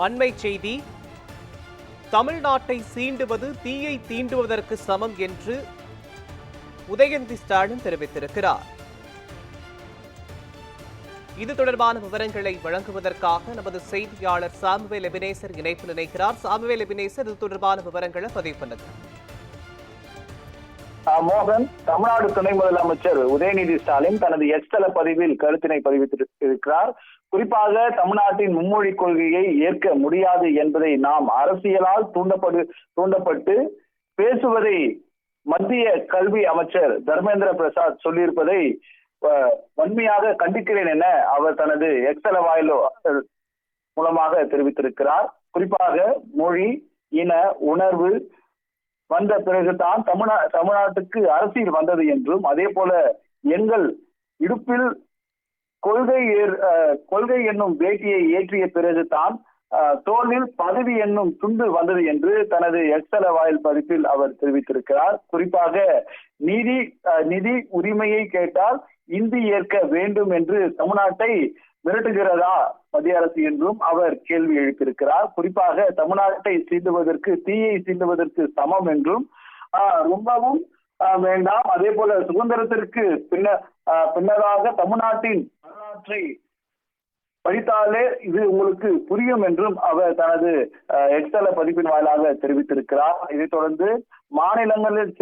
அண்மை செய்தி. தமிழ்நாட்டை சீண்டுவது தீயை தீண்டுவதற்கு சமம் என்று உதயநிதி ஸ்டாலின் தெரிவித்திருக்கிறார். இது தொடர்பான விவரங்களை வழங்குவதற்காக நமது செய்தியாளர் சாமுவேல் எபினேசர் இணைப்பில் இணைக்கிறார். சாமுவேல் எபினேசர், இது தொடர்பான விவரங்களை பதிவு பண்ணுங்க. மோகன், தமிழ்நாடு துணை முதலமைச்சர் உதயநிதி ஸ்டாலின் தனது எக்ஸ் தள பதிவில் கருத்தினை பதிவிட்டிருக்கிறார். குறிப்பாக தமிழ்நாட்டின் மும்மொழி கொள்கையை ஏற்க முடியாது என்பதை நாம் அரசியலால் தூண்டப்பட்டு பேசுவதை மத்திய கல்வி அமைச்சர் தர்மேந்திர பிரசாத் சொல்லியிருப்பதை வன்மையாக கண்டிக்கிறேன் என அவர் தனது எக்ஸ் தள வாயிலோ மூலமாக தெரிவித்திருக்கிறார். குறிப்பாக மொழி, இன உணர்வு வந்த பிறகுதான் தமிழ்நாட்டுக்கு அரசியல் வந்தது என்றும், அதே போல எங்கள் இடுப்பில் கொள்கை என்னும் வேட்டியை ஏற்றிய பிறகுதான் தோளில் பதவி என்னும் துண்டு வந்தது என்று தனது எக்ஸ் தள வாயில் பதிப்பில் அவர் தெரிவித்திருக்கிறார். குறிப்பாக நிதி உரிமையை கேட்டால் இந்தி ஏற்க வேண்டும் என்று தமிழ்நாட்டை மிரட்டுகிறதா மத்திய அரசு என்றும் அவர் கேள்வி எழுப்பியிருக்கிறார். குறிப்பாக தமிழ்நாட்டை சீண்டுவதற்கு தீயை சீண்டுவதற்கு சமம் என்றும், ரொம்பவும் வேண்டாம், அதே போல சுதந்திரத்திற்கு பின்னதாக தமிழ்நாட்டின் வரலாற்றை படித்தாலே இது உங்களுக்கு புரியும் என்றும் அவர் தனது எக்ஸ் தள பதிப்பின் வாயிலாக தெரிவித்திருக்கிறார். இதைத் தொடர்ந்து மாநிலங்களில்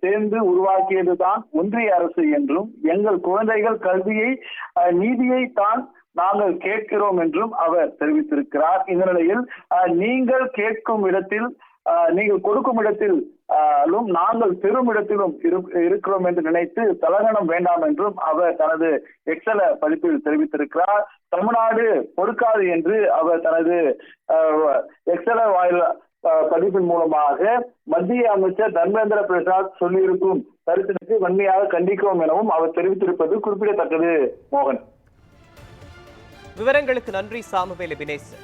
சேர்ந்து உருவாக்கியதுதான் ஒன்றிய அரசு என்றும், எங்கள் குழந்தைகள் கல்வியை நீதியை தான் நாங்கள் கேட்கிறோம் என்றும் அவர் தெரிவித்திருக்கிறார். இந்த நிலையில் நீங்கள் கேட்கும் இடத்தில், நீங்கள் கொடுக்கும் இடத்தில் நாங்கள் பெரும் இடத்திலும் இருக்கிறோம் என்று நினைத்து தலகணம் வேண்டாம் என்றும் அவர் தனது எக்ஸ் தள பதிப்பில் தெரிவித்திருக்கிறார். தமிழ்நாடு பொறுக்காது என்று அவர் தனது எக்ஸ் தள வாயில பதிப்பின் மூலமாக மத்திய அமைச்சர் தர்மேந்திர பிரசாத் சொல்லியிருக்கும் கருத்திற்கு வன்மையாக கண்டிக்கிறோம் எனவும் அவர் தெரிவித்திருப்பது குறிப்பிடத்தக்கது. மோகன், விவரங்களுக்கு நன்றி சாமுவேல் எபினேசர்.